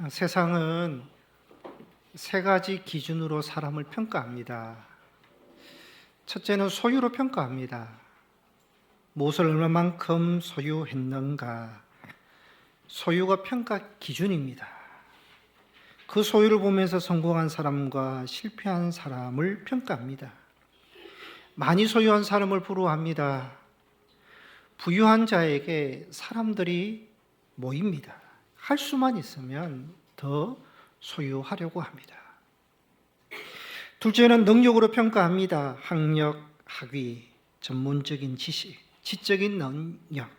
세상은 세 가지 기준으로 사람을 평가합니다. 첫째는 소유로 평가합니다. 무엇을 얼마만큼 소유했는가. 소유가 평가 기준입니다. 그 소유를 보면서 성공한 사람과 실패한 사람을 평가합니다. 많이 소유한 사람을 부러워합니다. 부유한 자에게 사람들이 모입니다. 할 수만 있으면 더 소유하려고 합니다. 둘째는 능력으로 평가합니다. 학력, 학위, 전문적인 지식, 지적인 능력,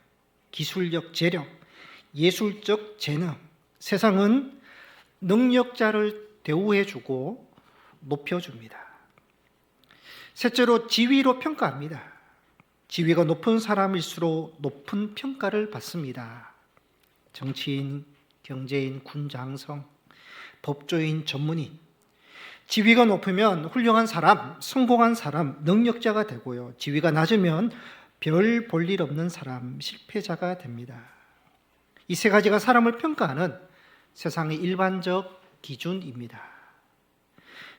기술력, 재력, 예술적 재능. 세상은 능력자를 대우해주고 높여줍니다. 셋째로 지위로 평가합니다. 지위가 높은 사람일수록 높은 평가를 받습니다. 정치인, 경제인, 군장성, 법조인, 전문인. 지위가 높으면 훌륭한 사람, 성공한 사람, 능력자가 되고요. 지위가 낮으면 별 볼 일 없는 사람, 실패자가 됩니다. 이 세 가지가 사람을 평가하는 세상의 일반적 기준입니다.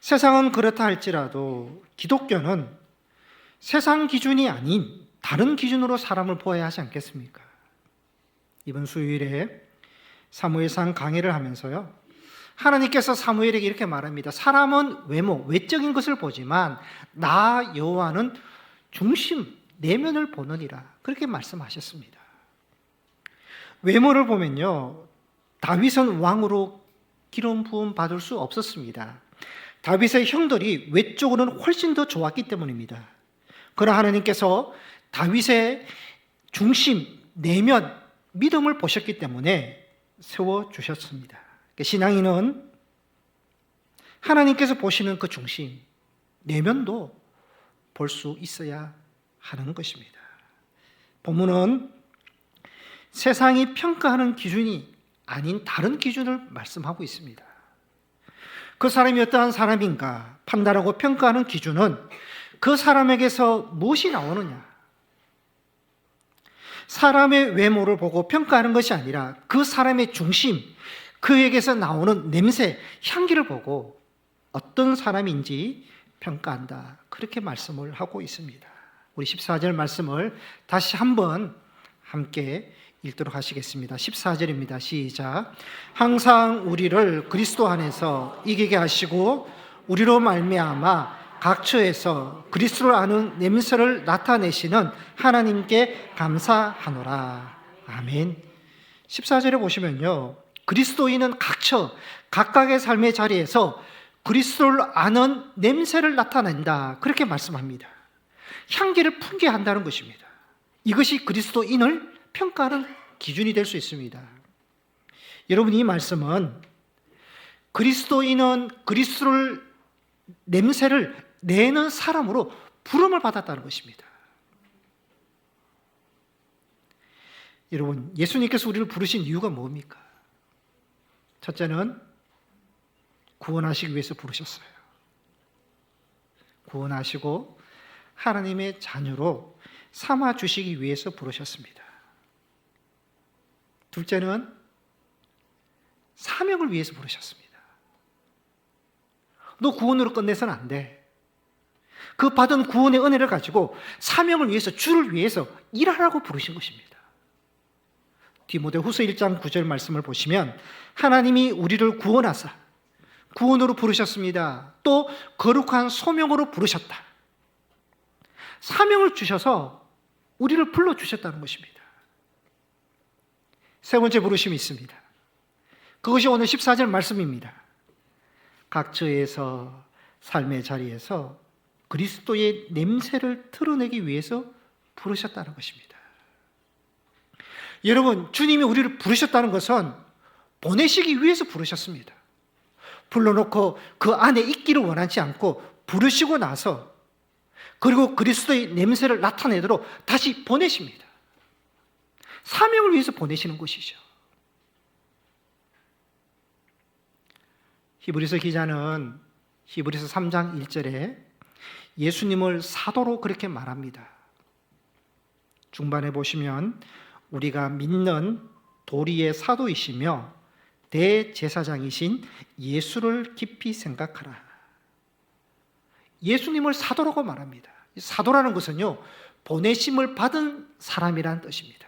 세상은 그렇다 할지라도 기독교는 세상 기준이 아닌 다른 기준으로 사람을 보아야 하지 않겠습니까? 이번 수요일에 사무엘상 강해를 하면서요, 하나님께서 사무엘에게 이렇게 말합니다. 사람은 외모, 외적인 것을 보지만 나 여호와는 중심, 내면을 보느니라. 그렇게 말씀하셨습니다. 외모를 보면요, 다윗은 왕으로 기름 부음 받을 수 없었습니다. 다윗의 형들이 외적으로는 훨씬 더 좋았기 때문입니다. 그러나 하나님께서 다윗의 중심, 내면, 믿음을 보셨기 때문에 세워주셨습니다. 신앙인은 하나님께서 보시는 그 중심, 내면도 볼 수 있어야 하는 것입니다. 본문은 세상이 평가하는 기준이 아닌 다른 기준을 말씀하고 있습니다. 그 사람이 어떠한 사람인가 판단하고 평가하는 기준은 그 사람에게서 무엇이 나오느냐, 사람의 외모를 보고 평가하는 것이 아니라 그 사람의 중심, 그에게서 나오는 냄새, 향기를 보고 어떤 사람인지 평가한다. 그렇게 말씀을 하고 있습니다. 우리 14절 말씀을 다시 한번 함께 읽도록 하시겠습니다. 14절입니다. 시작. 항상 우리를 그리스도 안에서 이기게 하시고 우리로 말미암아 각 처에서 그리스도를 아는 냄새를 나타내시는 하나님께 감사하노라. 아멘. 14절에 보시면요, 그리스도인은 각처, 각각의 삶의 자리에서 그리스도를 아는 냄새를 나타낸다. 그렇게 말씀합니다. 향기를 풍기게 한다는 것입니다. 이것이 그리스도인을 평가하는 기준이 될 수 있습니다. 여러분, 이 말씀은 그리스도인은 그리스도를 냄새를 내는 사람으로 부름을 받았다는 것입니다. 여러분, 예수님께서 우리를 부르신 이유가 뭡니까? 첫째는 구원하시기 위해서 부르셨어요. 구원하시고 하나님의 자녀로 삼아주시기 위해서 부르셨습니다. 둘째는 사명을 위해서 부르셨습니다. 너 구원으로 끝내서는 안 돼. 그 받은 구원의 은혜를 가지고 사명을 위해서, 주를 위해서 일하라고 부르신 것입니다. 디모데후서 1장 9절 말씀을 보시면 하나님이 우리를 구원하사 구원으로 부르셨습니다. 또 거룩한 소명으로 부르셨다. 사명을 주셔서 우리를 불러주셨다는 것입니다. 세 번째 부르심이 있습니다. 그것이 오늘 14절 말씀입니다. 각처에서, 삶의 자리에서 그리스도의 냄새를 드러내기 위해서 부르셨다는 것입니다. 여러분, 주님이 우리를 부르셨다는 것은 보내시기 위해서 부르셨습니다. 불러놓고 그 안에 있기를 원하지 않고 부르시고 나서, 그리고 그리스도의 냄새를 나타내도록 다시 보내십니다. 사명을 위해서 보내시는 것이죠. 히브리서 기자는 히브리서 3장 1절에 예수님을 사도로 그렇게 말합니다. 중반에 보시면 우리가 믿는 도리의 사도이시며 대제사장이신 예수를 깊이 생각하라. 예수님을 사도라고 말합니다. 사도라는 것은요, 보내심을 받은 사람이라는 뜻입니다.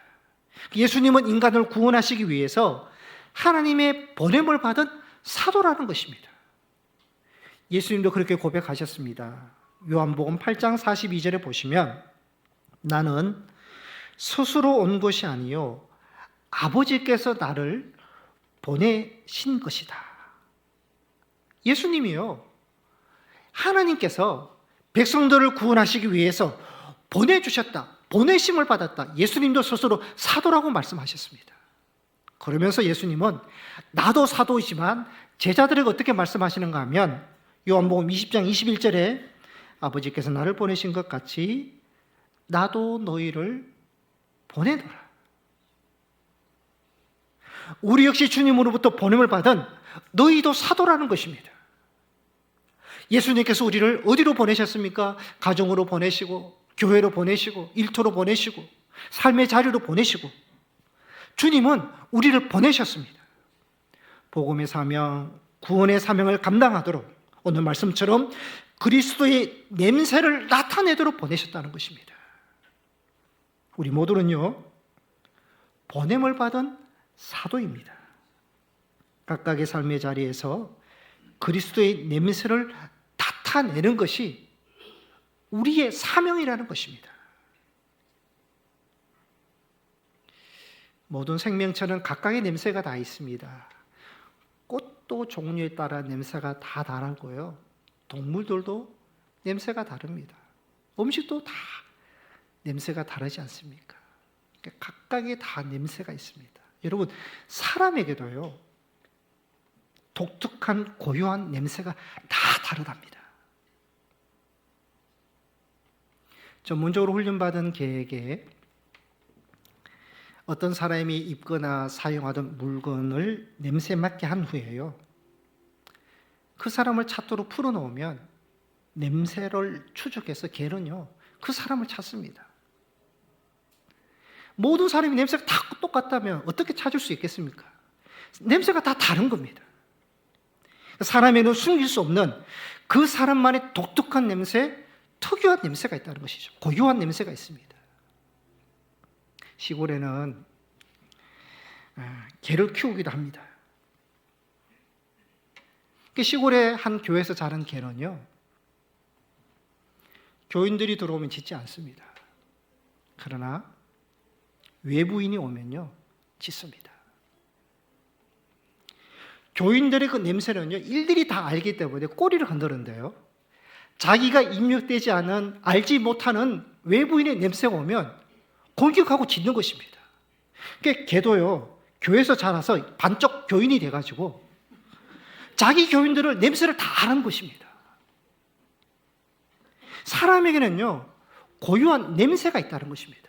예수님은 인간을 구원하시기 위해서 하나님의 보냄을 받은 사도라는 것입니다. 예수님도 그렇게 고백하셨습니다. 요한복음 8장 42절에 보시면 나는 스스로 온 것이 아니요 아버지께서 나를 보내신 것이다. 예수님이요, 하나님께서 백성들을 구원하시기 위해서 보내주셨다, 보내심을 받았다. 예수님도 스스로 사도라고 말씀하셨습니다. 그러면서 예수님은 나도 사도이지만 제자들에게 어떻게 말씀하시는가 하면 요한복음 20장 21절에 아버지께서 나를 보내신 것 같이 나도 너희를 보내노라. 우리 역시 주님으로부터 보냄을 받은 너희도 사도라는 것입니다. 예수님께서 우리를 어디로 보내셨습니까? 가정으로 보내시고, 교회로 보내시고, 일터로 보내시고, 삶의 자리로 보내시고, 주님은 우리를 보내셨습니다. 복음의 사명, 구원의 사명을 감당하도록 오늘 말씀처럼 그리스도의 냄새를 나타내도록 보내셨다는 것입니다. 우리 모두는요, 보냄을 받은 사도입니다. 각각의 삶의 자리에서 그리스도의 냄새를 나타내는 것이 우리의 사명이라는 것입니다. 모든 생명체는 각각의 냄새가 다 있습니다. 꽃도 종류에 따라 냄새가 다 다르고요. 동물들도 냄새가 다릅니다. 음식도 다 냄새가 다르지 않습니까? 각각의 다 냄새가 있습니다. 여러분, 사람에게도요, 독특한 고유한 냄새가 다 다르답니다. 전문적으로 훈련받은 개에게 어떤 사람이 입거나 사용하던 물건을 냄새 맡게 한 후에요, 그 사람을 찾도록 풀어놓으면 냄새를 추적해서 개는요, 그 사람을 찾습니다. 모든 사람이 냄새가 다 똑같다면 어떻게 찾을 수 있겠습니까? 냄새가 다 다른 겁니다. 사람에는 숨길 수 없는 그 사람만의 독특한 냄새, 특유한 냄새가 있다는 것이죠. 고유한 냄새가 있습니다. 시골에는 개를 키우기도 합니다. 시골의 한 교회에서 자란 개는요, 교인들이 들어오면 짖지 않습니다. 그러나 외부인이 오면요, 짖습니다. 교인들의 그 냄새는요, 일일이 다 알기 때문에 꼬리를 흔드는데요, 자기가 입력되지 않은, 알지 못하는 외부인의 냄새가 오면 공격하고 짖는 것입니다. 그러니까 개도요, 교회에서 자라서 반쪽 교인이 돼가지고 자기 교인들을 냄새를 다 아는 것입니다. 사람에게는요, 고유한 냄새가 있다는 것입니다.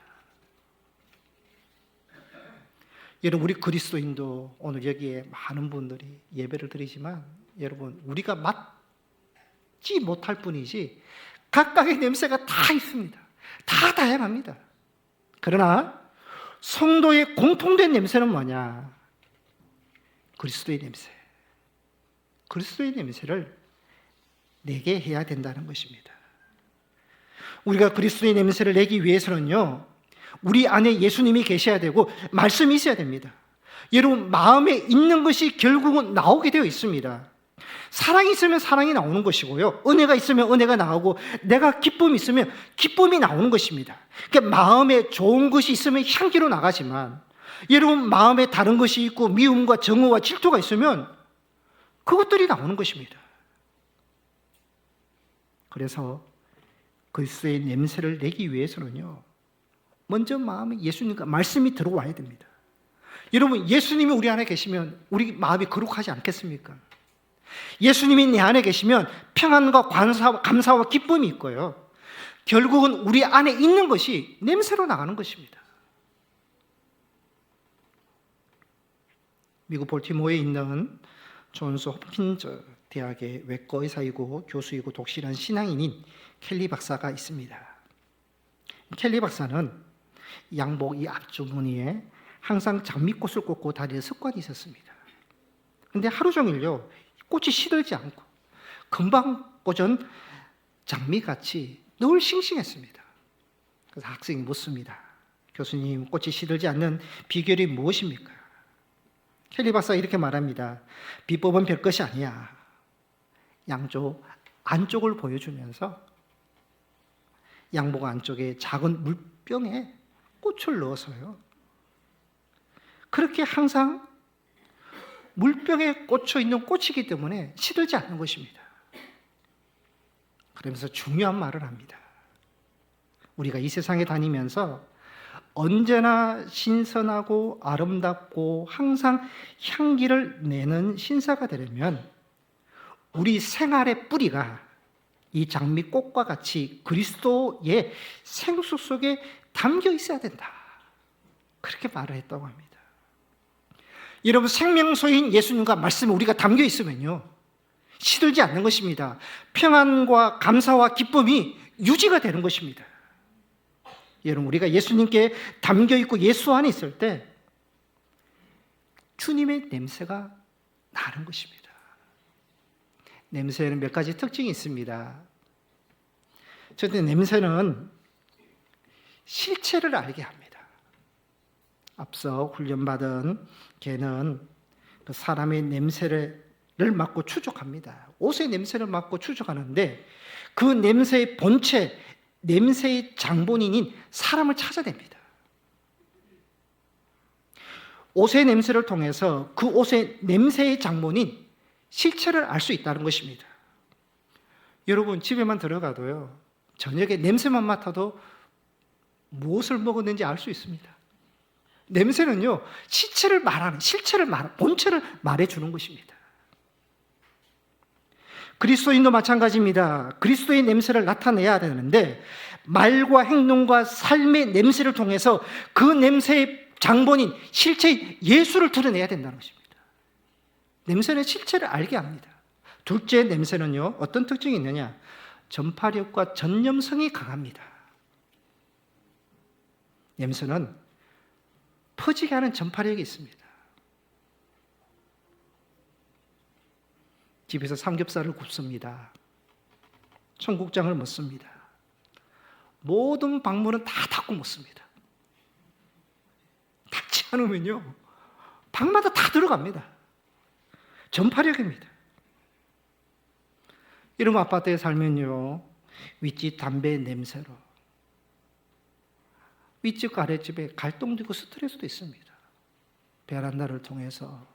여러분, 우리 그리스도인도 오늘 여기에 많은 분들이 예배를 드리지만, 여러분, 우리가 맡지 못할 뿐이지 각각의 냄새가 다 있습니다. 다 다양합니다. 그러나 성도의 공통된 냄새는 뭐냐? 그리스도의 냄새. 그리스도의 냄새를 내게 해야 된다는 것입니다. 우리가 그리스도의 냄새를 내기 위해서는요, 우리 안에 예수님이 계셔야 되고 말씀이 있어야 됩니다. 여러분, 마음에 있는 것이 결국은 나오게 되어 있습니다. 사랑이 있으면 사랑이 나오는 것이고요, 은혜가 있으면 은혜가 나오고, 내가 기쁨이 있으면 기쁨이 나오는 것입니다. 그러니까 마음에 좋은 것이 있으면 향기로 나가지만, 여러분 마음에 다른 것이 있고 미움과 정오와 질투가 있으면 그것들이 나오는 것입니다. 그래서 그리스도의 냄새를 내기 위해서는요, 먼저 마음에 예수님과 말씀이 들어와야 됩니다. 여러분, 예수님이 우리 안에 계시면 우리 마음이 거룩하지 않겠습니까? 예수님이 내 안에 계시면 평안과 감사와 기쁨이 있고요, 결국은 우리 안에 있는 것이 냄새로 나가는 것입니다. 미국 볼티모어에 있는 존스 홉킨즈 대학의 외과 의사이고 교수이고 독실한 신앙인인 켈리 박사가 있습니다. 켈리 박사는 양복 이 앞주머니에 항상 장미꽃을 꽂고 다니는 습관이 있었습니다. 근데 하루 종일요, 꽃이 시들지 않고 금방 꽂은 장미같이 늘 싱싱했습니다. 그래서 학생이 묻습니다. 교수님, 꽃이 시들지 않는 비결이 무엇입니까? 켈리 박사가 이렇게 말합니다. 비법은 별것이 아니야. 양쪽 안쪽을 보여주면서 양복 안쪽에 작은 물병에 꽃을 넣어서요, 그렇게 항상 물병에 꽂혀 있는 꽃이기 때문에 시들지 않는 것입니다. 그러면서 중요한 말을 합니다. 우리가 이 세상에 다니면서 언제나 신선하고 아름답고 항상 향기를 내는 신사가 되려면 우리 생활의 뿌리가 이 장미꽃과 같이 그리스도의 생수 속에 담겨 있어야 된다. 그렇게 말을 했다고 합니다. 여러분, 생명소인 예수님과 말씀이 우리가 담겨 있으면요, 시들지 않는 것입니다. 평안과 감사와 기쁨이 유지가 되는 것입니다. 여러분, 우리가 예수님께 담겨 있고 예수 안에 있을 때 주님의 냄새가 나는 것입니다. 냄새에는 몇 가지 특징이 있습니다. 첫째, 냄새는 실체를 알게 합니다. 앞서 훈련받은 개는 그 사람의 냄새를 맡고 추적합니다. 옷의 냄새를 맡고 추적하는데 그 냄새의 본체, 냄새의 장본인인 사람을 찾아냅니다. 옷의 냄새를 통해서 그 옷의 냄새의 장본인 실체를 알 수 있다는 것입니다. 여러분, 집에만 들어가도요, 저녁에 냄새만 맡아도 무엇을 먹었는지 알 수 있습니다. 냄새는요, 실체를 본체를 말해주는 것입니다. 그리스도인도 마찬가지입니다. 그리스도의 냄새를 나타내야 되는데 말과 행동과 삶의 냄새를 통해서 그 냄새의 장본인 실체 예수를 드러내야 된다는 것입니다. 냄새는 실체를 알게 합니다. 둘째, 냄새는요, 어떤 특징이 있느냐? 전파력과 전염성이 강합니다. 냄새는 퍼지게 하는 전파력이 있습니다. 집에서 삼겹살을 굽습니다. 청국장을 먹습니다. 모든 방문은 다 닫고 먹습니다. 닫지 않으면요, 방마다 다 들어갑니다. 전파력입니다. 이런 아파트에 살면요, 윗집 담배 냄새로 윗집과 아랫집에 갈등도 있고 스트레스도 있습니다. 베란다를 통해서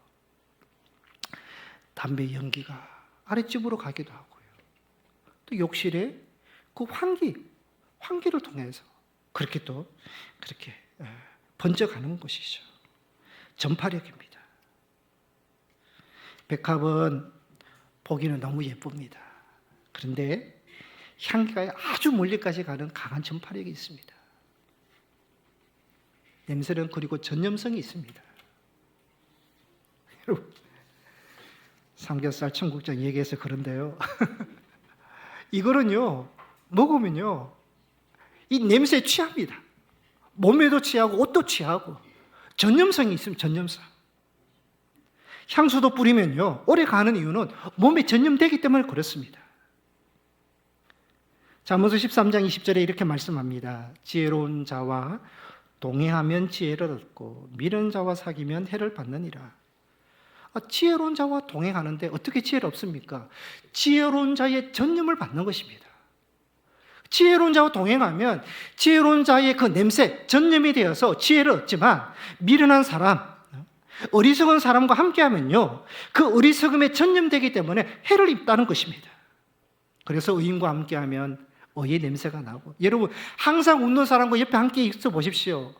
담배 연기가 아랫집으로 가기도 하고요. 또 욕실에 그 환기를 통해서 그렇게 번져가는 것이죠. 전파력입니다. 백합은 보기는 너무 예쁩니다. 그런데 향기가 아주 멀리까지 가는 강한 전파력이 있습니다. 냄새는 그리고 전염성이 있습니다. 여러분, 삼겹살 청국장 얘기해서 그런데요, 이거는요, 먹으면요, 이 냄새에 취합니다. 몸에도 취하고 옷도 취하고 전염성이 있습니다. 전염성. 향수도 뿌리면요, 오래 가는 이유는 몸에 전염되기 때문에 그렇습니다. 잠언서 13장 20절에 이렇게 말씀합니다. 지혜로운 자와 동행하면 지혜를 얻고 미련한 자와 사귀면 해를 받느니라. 지혜로운 자와 동행하는데 어떻게 지혜를 얻습니까? 지혜로운 자의 전념을 받는 것입니다. 지혜로운 자와 동행하면 지혜로운 자의 그 냄새, 전념이 되어서 지혜를 얻지만 미련한 사람, 어리석은 사람과 함께하면요, 그 어리석음에 전념되기 때문에 해를 입다는 것입니다. 그래서 의인과 함께하면 의의 냄새가 나고, 여러분, 항상 웃는 사람과 옆에 함께 있어 보십시오.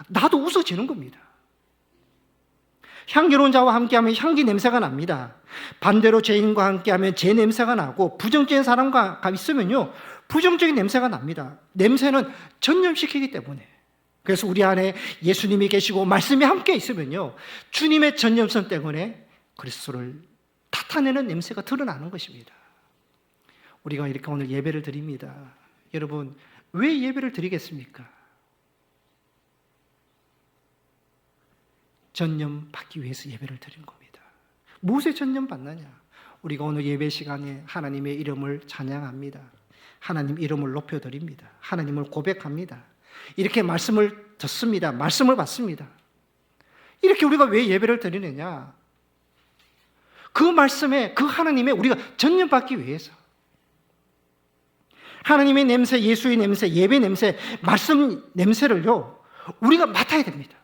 나도 웃어지는 겁니다. 향기로운 자와 함께하면 향기 냄새가 납니다. 반대로 죄인과 함께하면 죄 냄새가 나고, 부정적인 사람과 있으면요, 부정적인 냄새가 납니다. 냄새는 전염시키기 때문에. 그래서 우리 안에 예수님이 계시고 말씀이 함께 있으면요, 주님의 전염성 때문에 그리스도를 탓하내는 냄새가 드러나는 것입니다. 우리가 이렇게 오늘 예배를 드립니다. 여러분, 왜 예배를 드리겠습니까? 전염받기 위해서 예배를 드린 겁니다. 무엇에 전념받느냐? 우리가 오늘 예배 시간에 하나님의 이름을 찬양합니다. 하나님 이름을 높여드립니다. 하나님을 고백합니다. 이렇게 말씀을 듣습니다. 말씀을 받습니다. 이렇게 우리가 왜 예배를 드리느냐? 그 말씀에, 그 하나님의 우리가 전념받기 위해서. 하나님의 냄새, 예수의 냄새, 예배 냄새, 말씀 냄새를요, 우리가 맡아야 됩니다.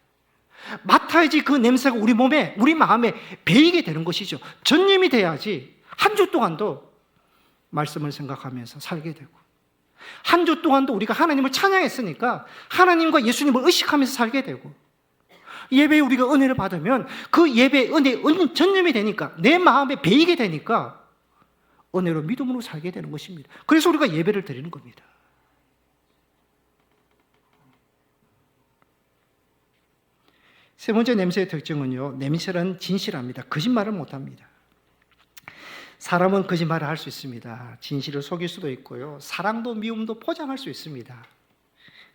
맡아야지 그 냄새가 우리 몸에, 우리 마음에 배이게 되는 것이죠. 전념이 돼야지 한 주 동안도 말씀을 생각하면서 살게 되고, 한 주 동안도 우리가 하나님을 찬양했으니까 하나님과 예수님을 의식하면서 살게 되고, 예배에 우리가 은혜를 받으면 그 예배의 전념이 되니까, 내 마음에 배이게 되니까 은혜로 믿음으로 살게 되는 것입니다. 그래서 우리가 예배를 드리는 겁니다. 세 번째 냄새의 특징은요, 냄새는 진실합니다. 거짓말을 못합니다. 사람은 거짓말을 할 수 있습니다. 진실을 속일 수도 있고요, 사랑도 미움도 포장할 수 있습니다.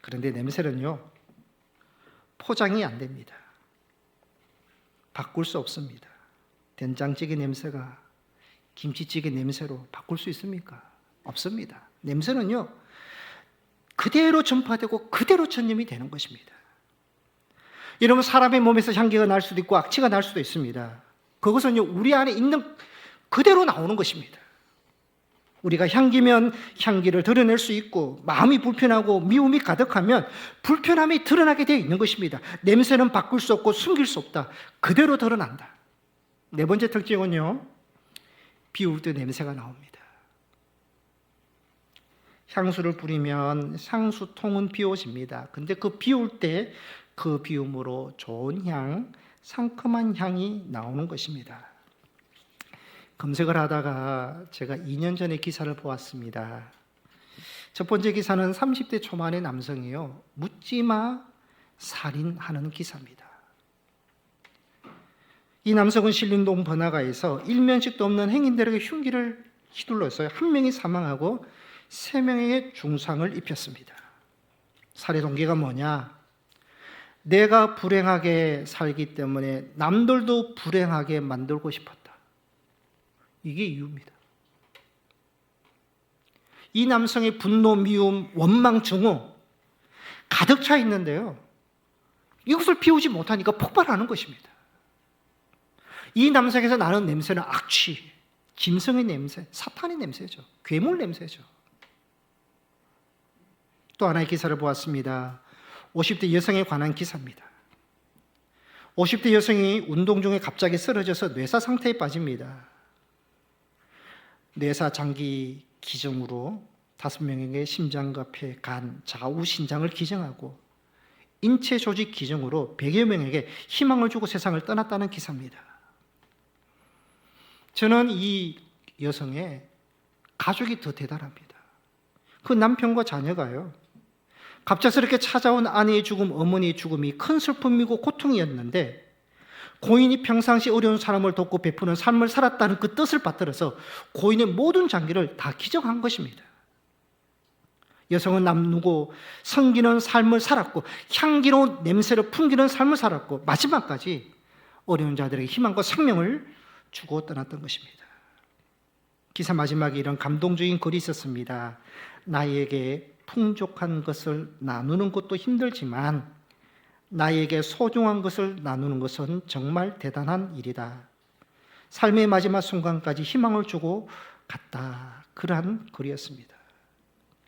그런데 냄새는요, 포장이 안 됩니다. 바꿀 수 없습니다. 된장찌개 냄새가 김치찌개 냄새로 바꿀 수 있습니까? 없습니다. 냄새는요, 그대로 전파되고 그대로 전염이 되는 것입니다. 여러분, 사람의 몸에서 향기가 날 수도 있고 악취가 날 수도 있습니다. 그것은요, 우리 안에 있는 그대로 나오는 것입니다. 우리가 향기면 향기를 드러낼 수 있고, 마음이 불편하고 미움이 가득하면 불편함이 드러나게 되어 있는 것입니다. 냄새는 바꿀 수 없고 숨길 수 없다. 그대로 드러난다. 네 번째 특징은요, 비울 때 냄새가 나옵니다. 향수를 뿌리면 향수통은 비워집니다. 근데 그 비울 때 그 비움으로 좋은 향, 상큼한 향이 나오는 것입니다. 검색을 하다가 제가 2년 전에 기사를 보았습니다. 첫 번째 기사는 30대 초반의 남성이요, 묻지마 살인하는 기사입니다. 이 남성은 신림동 번화가에서 일면식도 없는 행인들에게 흉기를 휘둘러서 한 명이 사망하고 3명에게 중상을 입혔습니다. 살해 동기가 뭐냐? 내가 불행하게 살기 때문에 남들도 불행하게 만들고 싶었다. 이게 이유입니다. 이 남성의 분노, 미움, 원망, 증오 가득 차 있는데요, 이것을 피우지 못하니까 폭발하는 것입니다. 이 남성에서 나는 냄새는 악취, 짐승의 냄새, 사탄의 냄새죠. 괴물 냄새죠. 또 하나의 기사를 보았습니다. 50대 여성에 관한 기사입니다. 50대 여성이 운동 중에 갑자기 쓰러져서 뇌사 상태에 빠집니다. 뇌사 장기 기증으로 5명에게 심장과 폐, 간, 좌우 신장을 기증하고 인체 조직 기증으로 100여 명에게 희망을 주고 세상을 떠났다는 기사입니다. 저는 이 여성의 가족이 더 대단합니다. 그 남편과 자녀가요, 갑작스럽게 찾아온 아내의 죽음, 어머니의 죽음이 큰 슬픔이고 고통이었는데, 고인이 평상시 어려운 사람을 돕고 베푸는 삶을 살았다는 그 뜻을 받들어서 고인의 모든 장기를 다 기증한 것입니다. 여성은 나누고 섬기는 삶을 살았고, 향기로운 냄새를 풍기는 삶을 살았고, 마지막까지 어려운 자들에게 희망과 생명을 주고 떠났던 것입니다. 기사 마지막에 이런 감동적인 글이 있었습니다. 나에게 풍족한 것을 나누는 것도 힘들지만 나에게 소중한 것을 나누는 것은 정말 대단한 일이다. 삶의 마지막 순간까지 희망을 주고 갔다. 그러한 글이었습니다.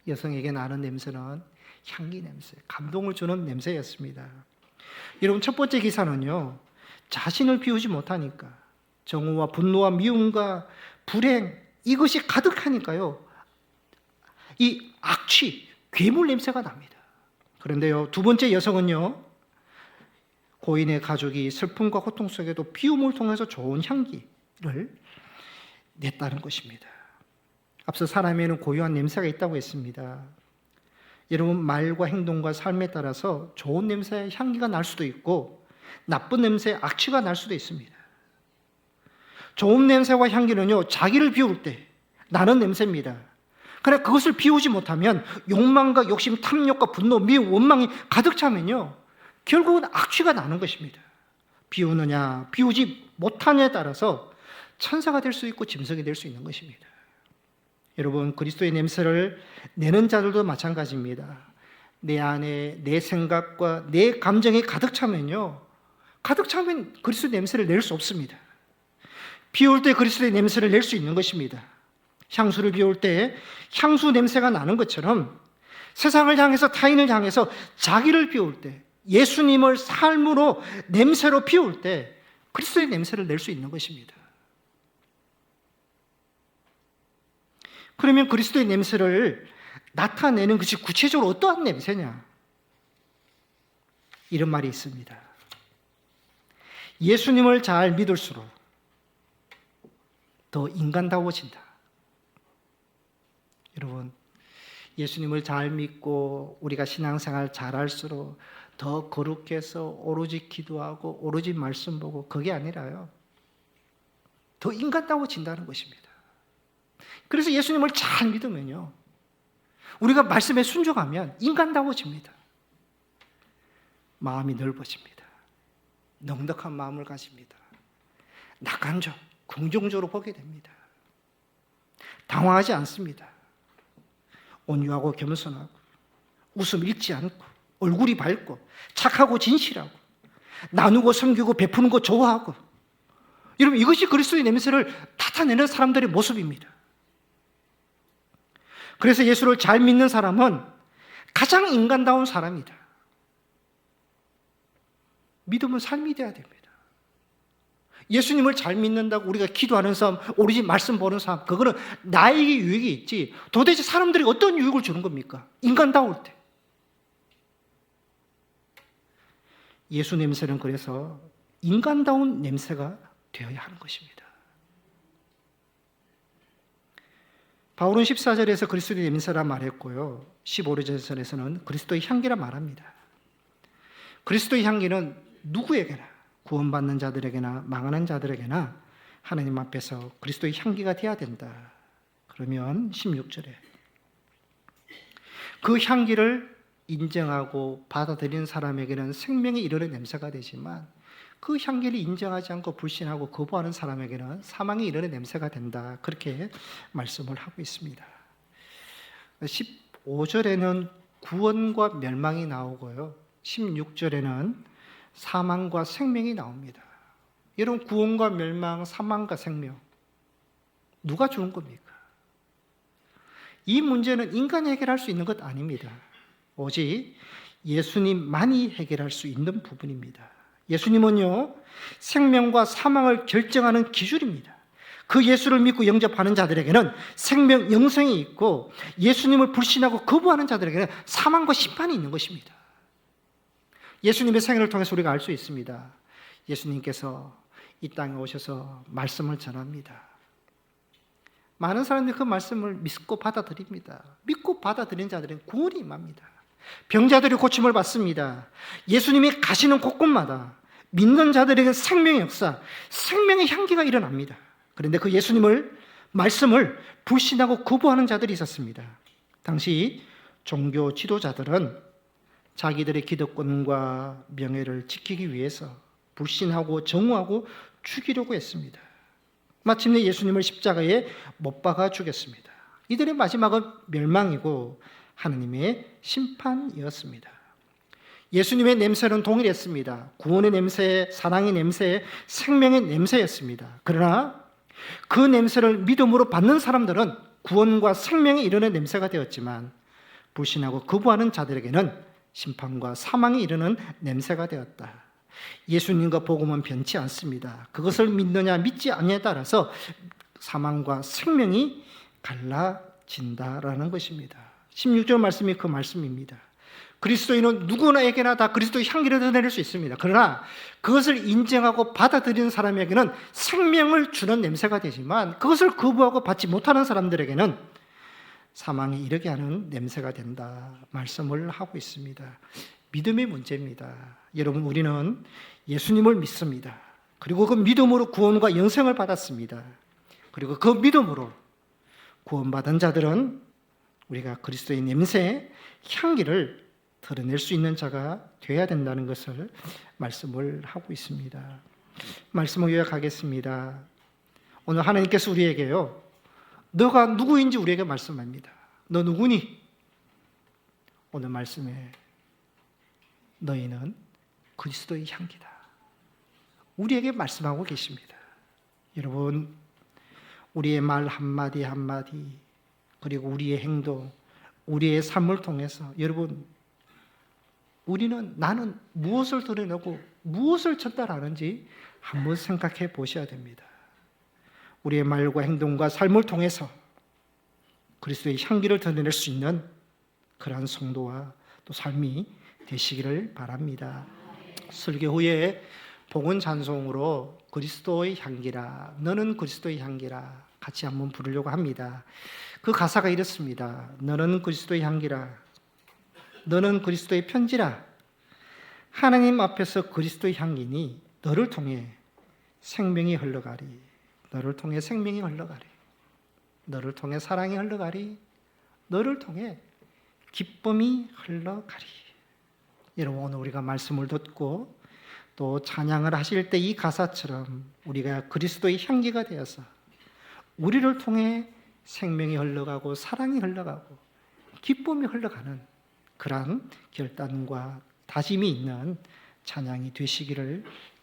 여성에게 나는 냄새는 향기 냄새, 감동을 주는 냄새였습니다. 여러분, 첫 번째 기사는요, 자신을 비우지 못하니까 정오와 분노와 미움과 불행, 이것이 가득하니까요, 이 악취, 괴물 냄새가 납니다. 그런데요, 두 번째 여성은요, 고인의 가족이 슬픔과 고통 속에도 비움을 통해서 좋은 향기를 냈다는 것입니다. 앞서 사람에는 고유한 냄새가 있다고 했습니다. 여러분, 말과 행동과 삶에 따라서 좋은 냄새, 향기가 날 수도 있고 나쁜 냄새, 악취가 날 수도 있습니다. 좋은 냄새와 향기는요, 자기를 비울 때 나는 냄새입니다. 그러나 그것을 비우지 못하면 욕망과 욕심, 탐욕과 분노, 미움, 원망이 가득 차면요, 결국은 악취가 나는 것입니다. 비우느냐, 비우지 못하냐에 따라서 천사가 될 수 있고 짐승이 될 수 있는 것입니다. 여러분, 그리스도의 냄새를 내는 자들도 마찬가지입니다. 내 안에 내 생각과 내 감정이 가득 차면요, 가득 차면 그리스도의 냄새를 낼 수 없습니다. 비 올 때 그리스도의 냄새를 낼 수 있는 것입니다. 향수를 피울 때 향수 냄새가 나는 것처럼 세상을 향해서, 타인을 향해서 자기를 피울 때, 예수님을 삶으로 냄새로 피울 때 그리스도의 냄새를 낼 수 있는 것입니다. 그러면 그리스도의 냄새를 나타내는 것이 구체적으로 어떠한 냄새냐? 이런 말이 있습니다. 예수님을 잘 믿을수록 더 인간다워진다. 여러분, 예수님을 잘 믿고 우리가 신앙생활 잘할수록 더 거룩해서 오로지 기도하고 오로지 말씀 보고, 그게 아니라요, 더 인간다워진다는 것입니다. 그래서 예수님을 잘 믿으면요, 우리가 말씀에 순종하면 인간다워집니다. 마음이 넓어집니다. 넉넉한 마음을 가집니다. 낙관적, 긍정적으로 보게 됩니다. 당황하지 않습니다. 온유하고 겸손하고 웃음 잃지 않고 얼굴이 밝고 착하고 진실하고 나누고 섬기고 베푸는 거 좋아하고, 여러분, 이것이 그리스도의 냄새를 나타내는 사람들의 모습입니다. 그래서 예수를 잘 믿는 사람은 가장 인간다운 사람이다. 믿음은 삶이 되어야 됩니다. 예수님을 잘 믿는다고 우리가 기도하는 사람, 오로지 말씀 보는 사람, 그거는 나에게 유익이 있지 도대체 사람들이 어떤 유익을 주는 겁니까? 인간다울 때. 예수 냄새는 그래서 인간다운 냄새가 되어야 하는 것입니다. 바울은 14절에서 그리스도의 냄새라 말했고요, 15절에서는 그리스도의 향기라 말합니다. 그리스도의 향기는 누구에게나, 구원받는 자들에게나 망하는 자들에게나 하나님 앞에서 그리스도의 향기가 되어야 된다. 그러면 16절에 그 향기를 인정하고 받아들이는 사람에게는 생명이 이르는 냄새가 되지만, 그 향기를 인정하지 않고 불신하고 거부하는 사람에게는 사망이 이르는 냄새가 된다. 그렇게 말씀을 하고 있습니다. 15절에는 구원과 멸망이 나오고요, 16절에는 사망과 생명이 나옵니다. 여러분, 구원과 멸망, 사망과 생명, 누가 주는 겁니까? 이 문제는 인간이 해결할 수 있는 것 아닙니다. 오직 예수님만이 해결할 수 있는 부분입니다. 예수님은요, 생명과 사망을 결정하는 기준입니다. 그 예수를 믿고 영접하는 자들에게는 생명, 영생이 있고, 예수님을 불신하고 거부하는 자들에게는 사망과 심판이 있는 것입니다. 예수님의 생애를 통해서 우리가 알 수 있습니다. 예수님께서 이 땅에 오셔서 말씀을 전합니다. 많은 사람들이 그 말씀을 믿고 받아들입니다. 믿고 받아들인 자들은 구원이 임합니다. 병자들이 고침을 받습니다. 예수님이 가시는 곳곳마다 믿는 자들에게 생명의 역사, 생명의 향기가 일어납니다. 그런데 그 예수님을, 말씀을 불신하고 거부하는 자들이 있었습니다. 당시 종교 지도자들은 자기들의 기득권과 명예를 지키기 위해서 불신하고 정오하고 죽이려고 했습니다. 마침내 예수님을 십자가에 못 박아 죽였습니다. 이들의 마지막은 멸망이고 하느님의 심판이었습니다. 예수님의 냄새는 동일했습니다. 구원의 냄새, 사랑의 냄새, 생명의 냄새였습니다. 그러나 그 냄새를 믿음으로 받는 사람들은 구원과 생명에 이르는 냄새가 되었지만, 불신하고 거부하는 자들에게는 심판과 사망에 이르는 냄새가 되었다. 예수님과 복음은 변치 않습니다. 그것을 믿느냐 믿지 않느냐에 따라서 사망과 생명이 갈라진다라는 것입니다. 16절 말씀이 그 말씀입니다. 그리스도인은 누구나에게나 다 그리스도의 향기를 드러낼 수 있습니다. 그러나 그것을 인정하고 받아들이는 사람에게는 생명을 주는 냄새가 되지만, 그것을 거부하고 받지 못하는 사람들에게는 사망에 이르게 하는 냄새가 된다 말씀을 하고 있습니다. 믿음의 문제입니다. 여러분, 우리는 예수님을 믿습니다. 그리고 그 믿음으로 구원과 영생을 받았습니다. 그리고 그 믿음으로 구원받은 자들은 우리가 그리스도의 냄새, 향기를 드러낼 수 있는 자가 되어야 된다는 것을 말씀을 하고 있습니다. 말씀을 요약하겠습니다. 오늘 하나님께서 우리에게요, 너가 누구인지 우리에게 말씀합니다. 너 누구니? 오늘 말씀에 너희는 그리스도의 향기다. 우리에게 말씀하고 계십니다. 여러분, 우리의 말 한마디 한마디, 그리고 우리의 행동, 우리의 삶을 통해서 여러분, 나는 무엇을 드러내고 무엇을 전달하는지 한번 생각해 보셔야 됩니다. 우리의 말과 행동과 삶을 통해서 그리스도의 향기를 드러낼 수 있는 그러한 성도와 또 삶이 되시기를 바랍니다. 설교 후에 복음 찬송으로 그리스도의 향기라, 너는 그리스도의 향기라 같이 한번 부르려고 합니다. 그 가사가 이렇습니다. 너는 그리스도의 향기라, 너는 그리스도의 편지라. 하나님 앞에서 그리스도의 향기니 너를 통해 생명이 흘러가리. 너를 통해 생명이 흘러가리. 너를 통해 사랑이 흘러가리. 너를 통해 기쁨이 흘러가리. 여러분, 오늘 우리가 말씀을 듣고 또 찬양을 하실 때 이 가사처럼 우리가 그리스도의 향기가 되어서 우리를 통해 생명이 흘러가고 사랑이 흘러가고 기쁨이 흘러가는 그러한 결단과 다짐이 있는 찬양이 되시기를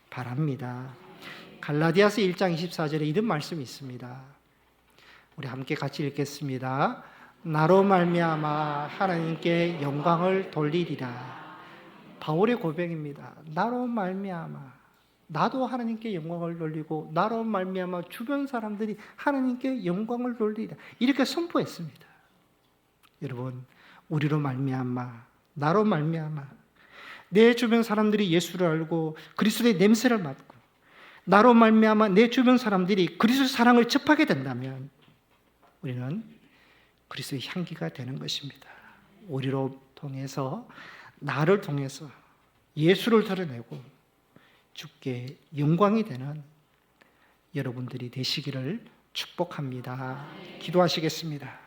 바랍니다. 갈라디아서 1장 24절에 이런 말씀이 있습니다. 우리 함께 같이 읽겠습니다. 나로 말미암아 하나님께 영광을 돌리리라. 바울의 고백입니다. 나로 말미암아, 나도 하나님께 영광을 돌리고 나로 말미암아 주변 사람들이 하나님께 영광을 돌리리라. 이렇게 선포했습니다. 여러분, 우리로 말미암아, 나로 말미암아 내 주변 사람들이 예수를 알고 그리스도의 냄새를 맡고 나로 말미암아 내 주변 사람들이 그리스도의 사랑을 접하게 된다면 우리는 그리스도의 향기가 되는 것입니다. 우리로 통해서, 나를 통해서 예수를 드러내고 주께 영광이 되는 여러분들이 되시기를 축복합니다. 기도하시겠습니다.